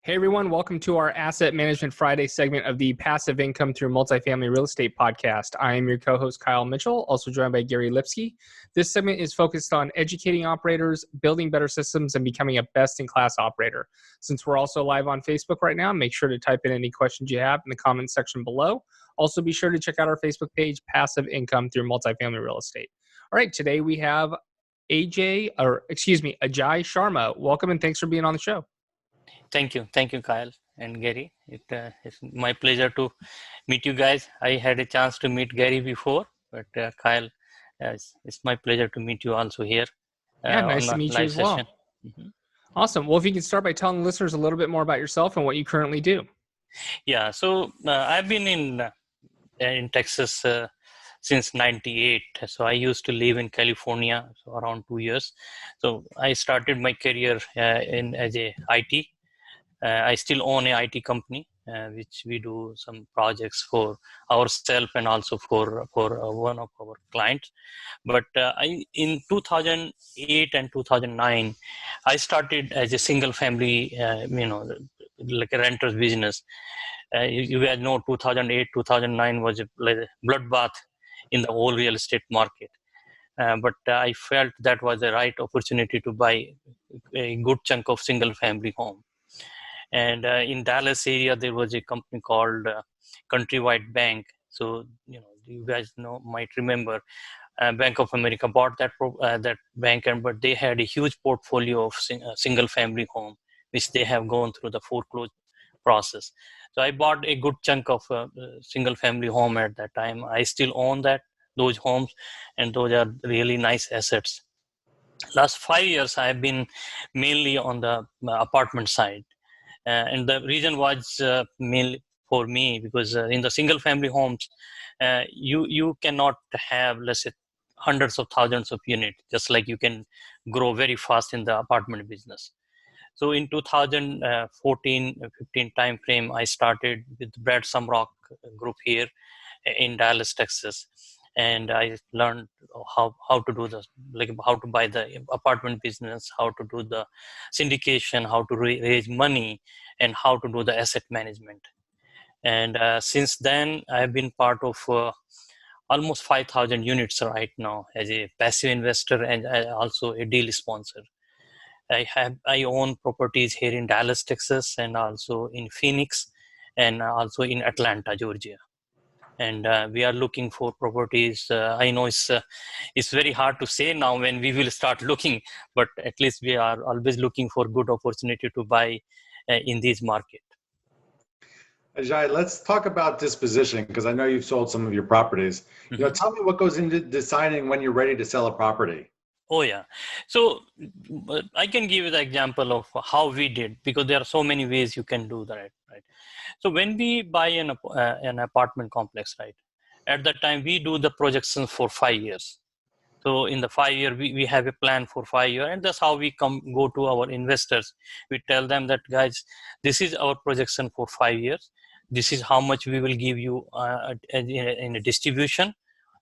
Hey everyone, welcome to our Asset Management Friday segment of the Passive Income Through Multifamily Real Estate podcast. I am your co-host Kyle Mitchell, also joined by Gary Lipsky. This segment is focused on educating operators, building better systems, and becoming a best-in-class operator. Since we're also live on Facebook right now, make sure to type in any questions you have in the comments section below. Also, be sure to check out our Facebook page, Passive Income Through Multifamily Real Estate. All right, today we have Ajai Sharma. Welcome and thanks for being on the show. Thank you, Kyle and Gary. It's my pleasure to meet you guys. I had a chance to meet Gary before, but Kyle, it's my pleasure to meet you also here. Nice to meet you as well. Mm-hmm. Awesome. Well, if you can start by telling listeners a little bit more about yourself and what you currently do. Yeah, so I've been in Texas since '98. So I used to live in California, so around 2 years. So I started my career as a IT. I still own a IT company, which we do some projects for ourselves and also for one of our clients. But in 2008 and 2009, I started as a single family, like a renter's business. You guys know 2008, 2009 was like a bloodbath in the whole real estate market. But I felt that was the right opportunity to buy a good chunk of single family home. And in Dallas area, there was a company called Countrywide Bank. So, you guys might remember Bank of America bought that bank, but they had a huge portfolio of single family home, which they have gone through the foreclosure process. So I bought a good chunk of single family home at that time. I still own those homes, and those are really nice assets. Last 5 years, I have been mainly on the apartment side. And the reason was mainly for me because in the single family homes, you cannot have, let's say, hundreds of thousands of units, just like you can grow very fast in the apartment business. So in 2014-15 timeframe, I started with Brad Sumrock group here in Dallas, Texas. And I learned how to do this, like how to buy the apartment business, how to do the syndication, how to raise money, and how to do the asset management. And since then, I've been part of almost 5,000 units right now as a passive investor and also a deal sponsor. I own properties here in Dallas, Texas, and also in Phoenix, and also in Atlanta, Georgia. And we are looking for properties. I know it's very hard to say now when we will start looking, but at least we are always looking for good opportunity to buy in this market. Ajai, let's talk about disposition because I know you've sold some of your properties. Mm-hmm. Tell me what goes into deciding when you're ready to sell a property. Oh yeah, so I can give you the example of how we did, because there are so many ways you can do that, right? So when we buy an apartment complex, right, at that time we do the projections for 5 years. So in the 5 year, we have a plan for 5 years, and that's how we go to our investors. We tell them that, guys, this is our projection for 5 years. This is how much we will give you in a distribution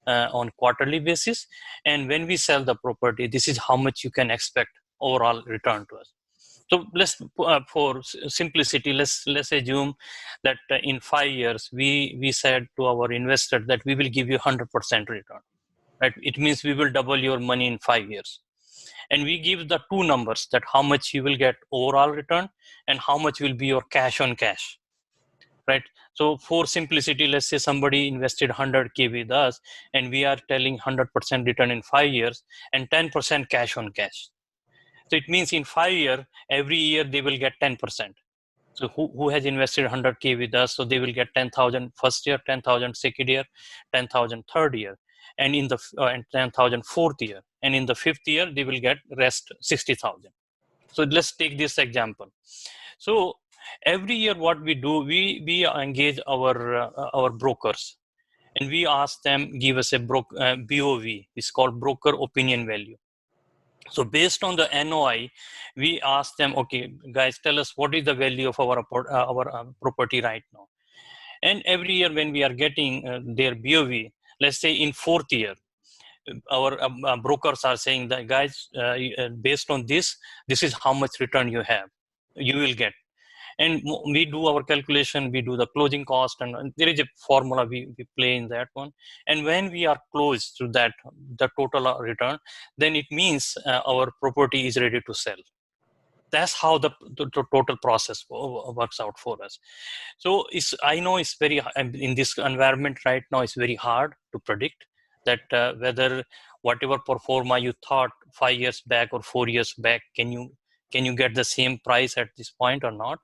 on quarterly basis. And when we sell the property, this is how much you can expect overall return to us. So let's, for simplicity, let's assume that in 5 years, we said to our investor that we will give you 100% return. Right? It means we will double your money in 5 years. And we give the two numbers, that how much you will get overall return and how much will be your cash on cash. Right? So for simplicity, let's say somebody invested 100K with us and we are telling 100% return in 5 years and 10% cash on cash. So it means in 5 years, every year they will get 10%. So who has invested 100K with us? So they will get 10,000 first year, 10,000 second year, 10,000 third year, and in the 10,000 fourth year. And in the fifth year, they will get rest 60,000. So let's take this example. So every year what we do, we engage our brokers, and we ask them, give us a BOV, it's called broker opinion value. So based on the NOI, we ask them, okay, guys, tell us what is the value of our property right now. And every year when we are getting their BOV, let's say in fourth year, our brokers are saying that, guys, based on this is how much return you will get. And we do our calculation, we do the closing cost, and there is a formula we play in that one. And when we are close to that, the total return, then it means our property is ready to sell. That's how the total process works out for us. So I know it's very, in this environment right now, it's very hard to predict that whether whatever pro forma you thought 5 years back or 4 years back, can you get the same price at this point or not?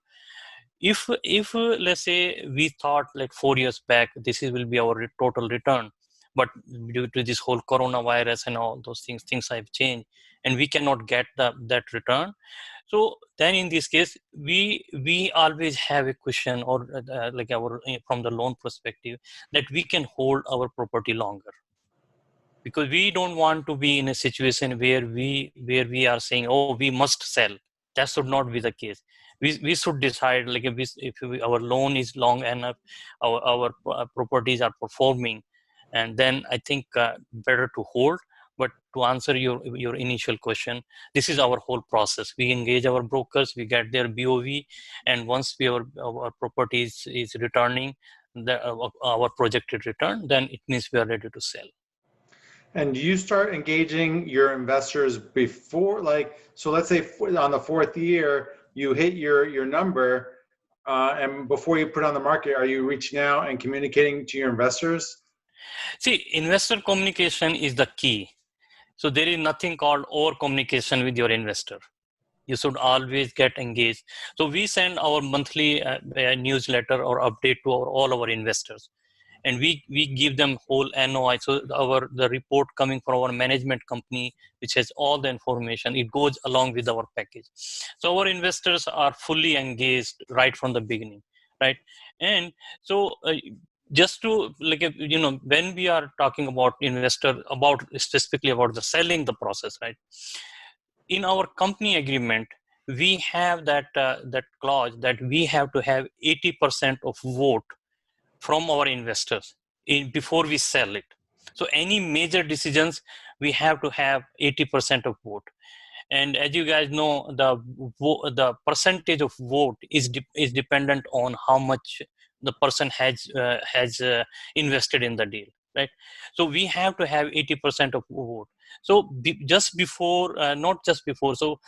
If let's say we thought like 4 years back, will be our total return, but due to this whole coronavirus and all those things have changed, and we cannot get that return. So then in this case, we always have a cushion, or like our, from the loan perspective, that we can hold our property longer, because we don't want to be in a situation where we are saying, oh, we must sell. That should not be the case. We should decide, like, our loan is long enough, our properties are performing, and then I think better to hold. But to answer your initial question, this is our whole process. We engage our brokers, we get their BOV, and once our property is returning our projected return, then it means we are ready to sell. And do you start engaging your investors before, like, so let's say on the 4th year, you hit your number, and before you put it on the market, are you reaching out and communicating to your investors? See, investor communication is the key. So there is nothing called over communication with your investor. You should always get engaged. So we send our monthly newsletter or update to all our investors, and we give them whole NOI. So the report coming from our management company, which has all the information, it goes along with our package. So our investors are fully engaged right from the beginning, right? And so just to, like, when we are talking about investor, about specifically about the selling the process, right? In our company agreement, we have that clause that we have to have 80% of vote from our investors before we sell it. So any major decisions, we have to have 80% of vote. And as you guys know, the percentage of vote is dependent on how much the person has invested in the deal, right? So we have to have 80% of vote. So just before, not just before, so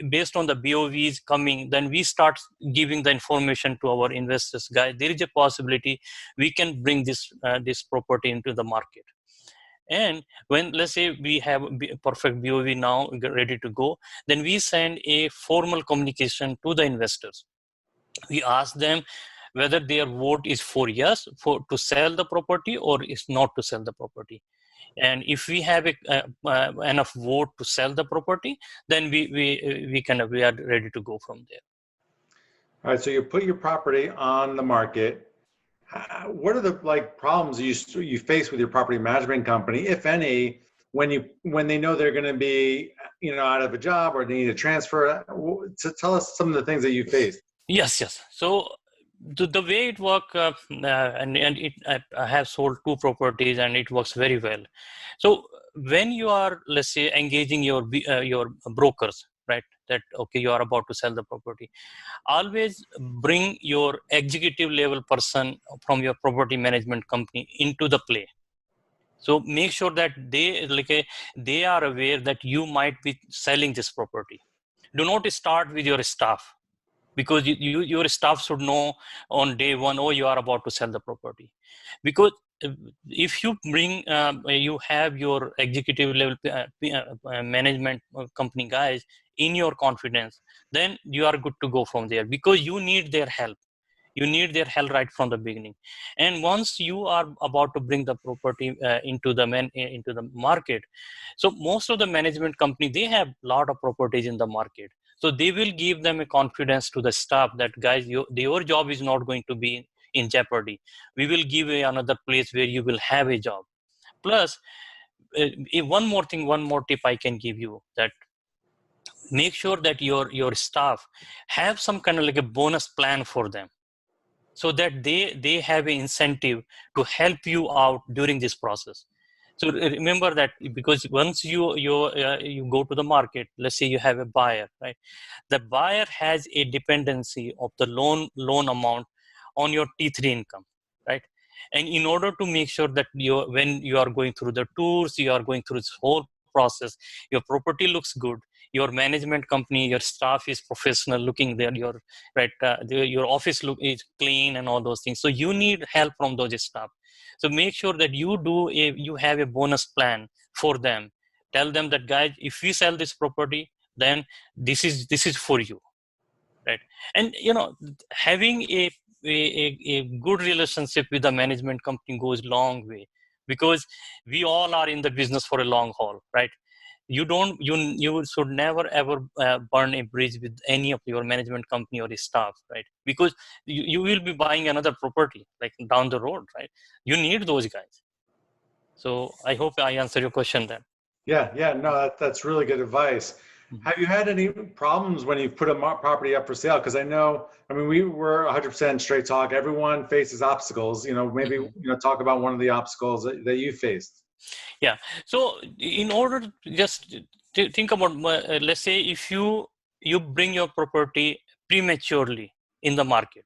based on the BOVs coming, then we start giving the information to our investors. Guys, there is a possibility we can bring this property into the market. And when, let's say, we have a perfect BOV now ready to go, then we send a formal communication to the investors. We ask them whether their vote is for yes, to sell the property, or is not to sell the property. And if we have enough vote to sell the property, then we are ready to go from there. All right, so you put your property on the market. What are the problems you face with your property management company, if any, when they know they're going to be out of a job or they need a transfer? So tell us some of the things that you face. Yes. So the way it works, I have sold 2 properties and it works very well. So when you are, let's say, engaging your brokers, right, that okay, you are about to sell the property, always bring your executive level person from your property management company into the play. So make sure that they are aware that you might be selling this property. Do not start with your staff, because your staff should know on day one, oh, you are about to sell the property. Because if you bring, you have your executive level management company guys in your confidence, then you are good to go from there, because you need their help. You need their help right from the beginning. And once you are about to bring the property into the market, so most of the management company, they have a lot of properties in the market. So they will give them a confidence to the staff that, guys, your job is not going to be in jeopardy. We will give you another place where you will have a job. Plus, one more tip I can give you, that make sure that your staff have some kind of like a bonus plan for them, so that they have an incentive to help you out during this process. So remember that, because once you go to the market, let's say you have a buyer, right? The buyer has a dependency of the loan amount on your T3 income, right? And in order to make sure that when you are going through the tours, you are going through this whole process, your property looks good, your management company, your staff is professional looking there, your right, your office look is clean and all those things. So you need help from those staff. So make sure that you have a bonus plan for them. Tell them that, guys, if we sell this property, then this is for you, right? And having a good relationship with the management company goes long way, because we all are in the business for a long haul, right? You should never ever burn a bridge with any of your management company or staff, right? Because you will be buying another property like down the road, right? You need those guys. So I hope I answer your question then. Yeah, no, that's really good advice. Have you had any problems when you put a property up for sale? Because I mean, we were 100% straight talk. Everyone faces obstacles. Maybe talk about one of the obstacles that you faced. Yeah. So in order to just think about, let's say if you bring your property prematurely in the market,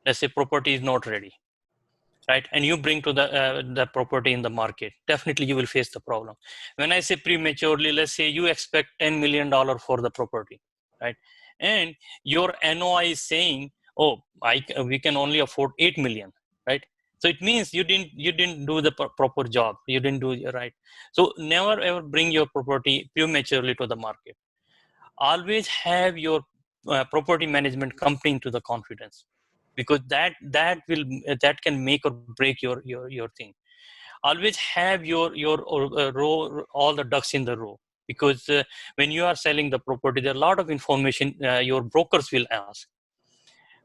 let's say property is not ready, right? And you bring to the property in the market, definitely you will face the problem. When I say prematurely, let's say you expect $10 million for the property, right? And your NOI is saying, oh, we can only afford 8 million, right? So it means you didn't do the proper job. You didn't do it right. So never ever bring your property prematurely to the market. Always have your property management company into the confidence, because that can make or break your thing. Always have your row, all the ducks in the row, because when you are selling the property, there are a lot of information your brokers will ask.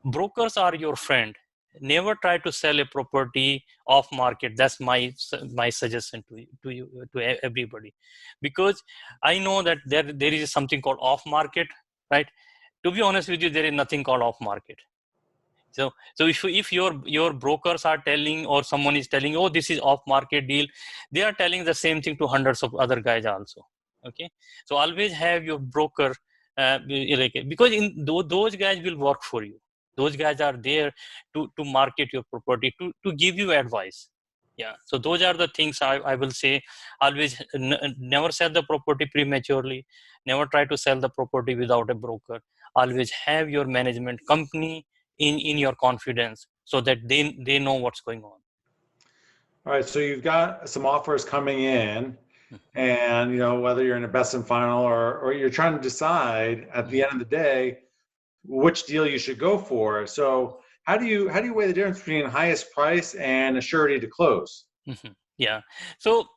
Brokers are your friend. Never try to sell a property off market. That's my suggestion to everybody, because I know that there is something called off market, right? To be honest with you, there is nothing called off market. So if your brokers are telling, or someone is telling, oh, this is off market deal, they are telling the same thing to hundreds of other guys also. Okay, so always have your broker, because those guys will work for you. Those guys are there to market your property, to give you advice. Yeah, so those are the things I will say. Always never sell the property prematurely. Never try to sell the property without a broker. Always have your management company in your confidence, so that they know what's going on. All right, so you've got some offers coming in, and whether you're in a best and final or you're trying to decide at the end of the day which deal you should go for. So how do you weigh the difference between highest price and a surety to close? Yeah, so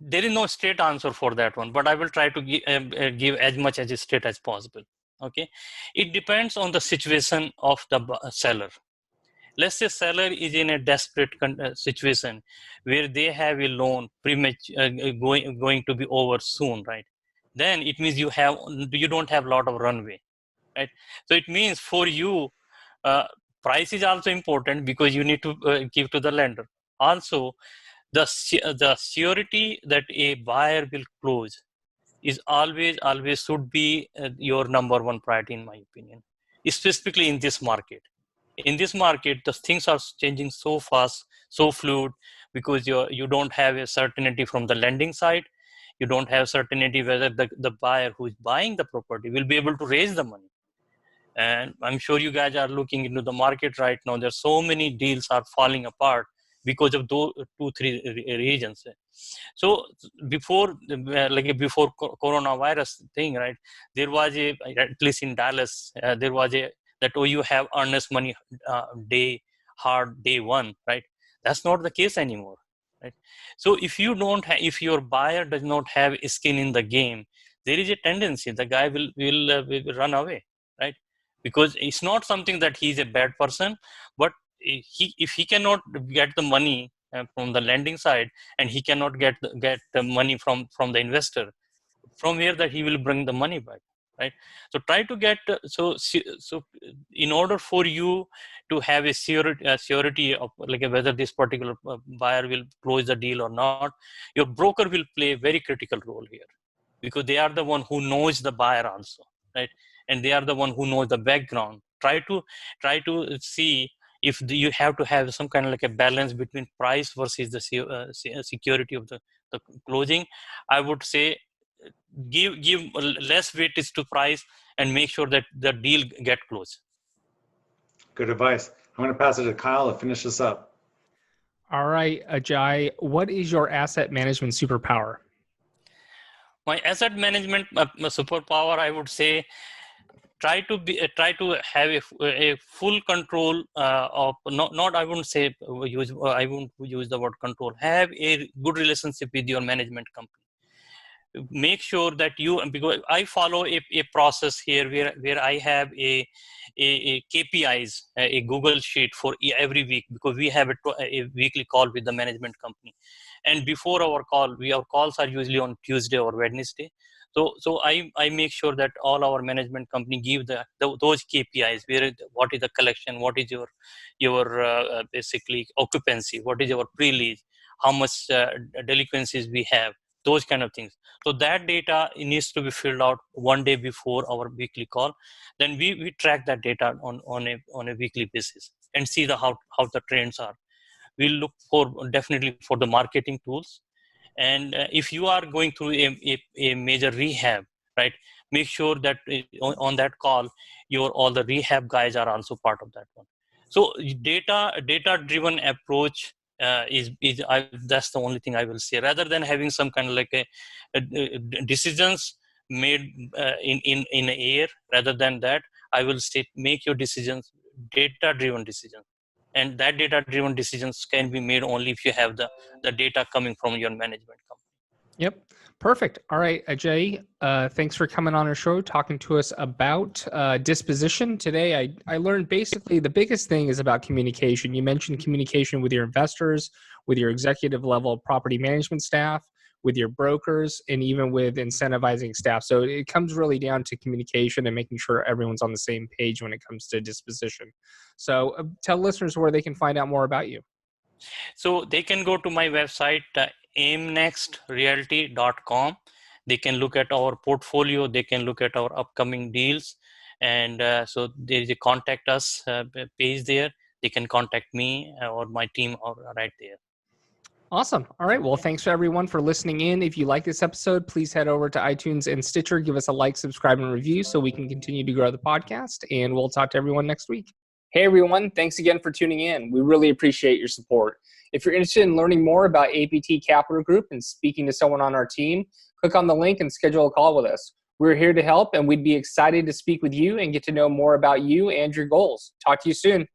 there is no straight answer for that one, but I will try to give as much as straight as possible. Okay, it depends on the situation of the seller. Let's say seller is in a desperate situation where they have a loan going to be over soon, right? Then it means you don't have a lot of runway, right? So it means for you, price is also important, because you need to give to the lender. Also, the surety that a buyer will close is always should be your number one priority, in my opinion, specifically in this market. In this market, the things are changing so fast, so fluid, because you don't have a certainty from the lending side. You don't have certainty whether the buyer who is buying the property will be able to raise the money. And I'm sure you guys are looking into the market right now. There's so many deals are falling apart because of those 2-3 reasons. So before coronavirus thing, right, there was at least in Dallas, there was that, oh, you have earnest money day one, right? That's not the case anymore, right? So if if your buyer does not have skin in the game, there is a tendency the guy will run away, right? Because it's not something that he's a bad person, but if he cannot get the money from the lending side, and he cannot get the money from the investor, from where that he will bring the money back? right? So try to get so in order for you to have a surety of like whether this particular buyer will close the deal or not, your broker will play a very critical role here, because they are the one who knows the buyer also, right? And they are the one who knows the background. Try to see if you have to have some kind of like a balance between price versus the security of the closing. I would say give less weightage to price and make sure that the deal get closed. Good advice. I'm going to pass it to Kyle to finish this up. All right, Ajai, what is your asset management superpower? My asset management superpower, I would say, try to have a full control of not I wouldn't say I won't use the word control. Have a good relationship with your management company. Make sure that because I follow a process here where I have a KPIs, a Google sheet for every week, because we have a weekly call with the management company. And before our call, our calls are usually on Tuesday or Wednesday. So I make sure that all our management company give those KPIs, what is the collection, what is your basically occupancy, what is your pre-lease, how much delinquencies we have, those kind of things. So that data needs to be filled out one day before our weekly call. Then we track that data on a weekly basis and see how the trends are. We'll look definitely for the marketing tools. And if you are going through a major rehab, right, make sure that on that call, all the rehab guys are also part of that one. So data driven approach that's the only thing I will say, rather than having some kind of like a decisions made in air. Rather than that, I will say make your decisions data driven decisions, and that data driven decisions can be made only if you have the data coming from your management company. Yep. Perfect. All right, Ajay, thanks for coming on our show, talking to us about disposition. Today, I learned basically the biggest thing is about communication. You mentioned communication with your investors, with your executive level property management staff, with your brokers, and even with incentivizing staff. So it comes really down to communication and making sure everyone's on the same page when it comes to disposition. So tell listeners where they can find out more about you. So they can go to my website, aimnextrealty.com. They can look at our portfolio. They can look at our upcoming deals. And so there is a contact us page there. They can contact me or my team right there. Awesome. All right. Well, thanks for everyone for listening in. If you like this episode, please head over to iTunes and Stitcher. Give us a like, subscribe, and review so we can continue to grow the podcast. And we'll talk to everyone next week. Hey, everyone. Thanks again for tuning in. We really appreciate your support. If you're interested in learning more about APT Capital Group and speaking to someone on our team, click on the link and schedule a call with us. We're here to help, and we'd be excited to speak with you and get to know more about you and your goals. Talk to you soon.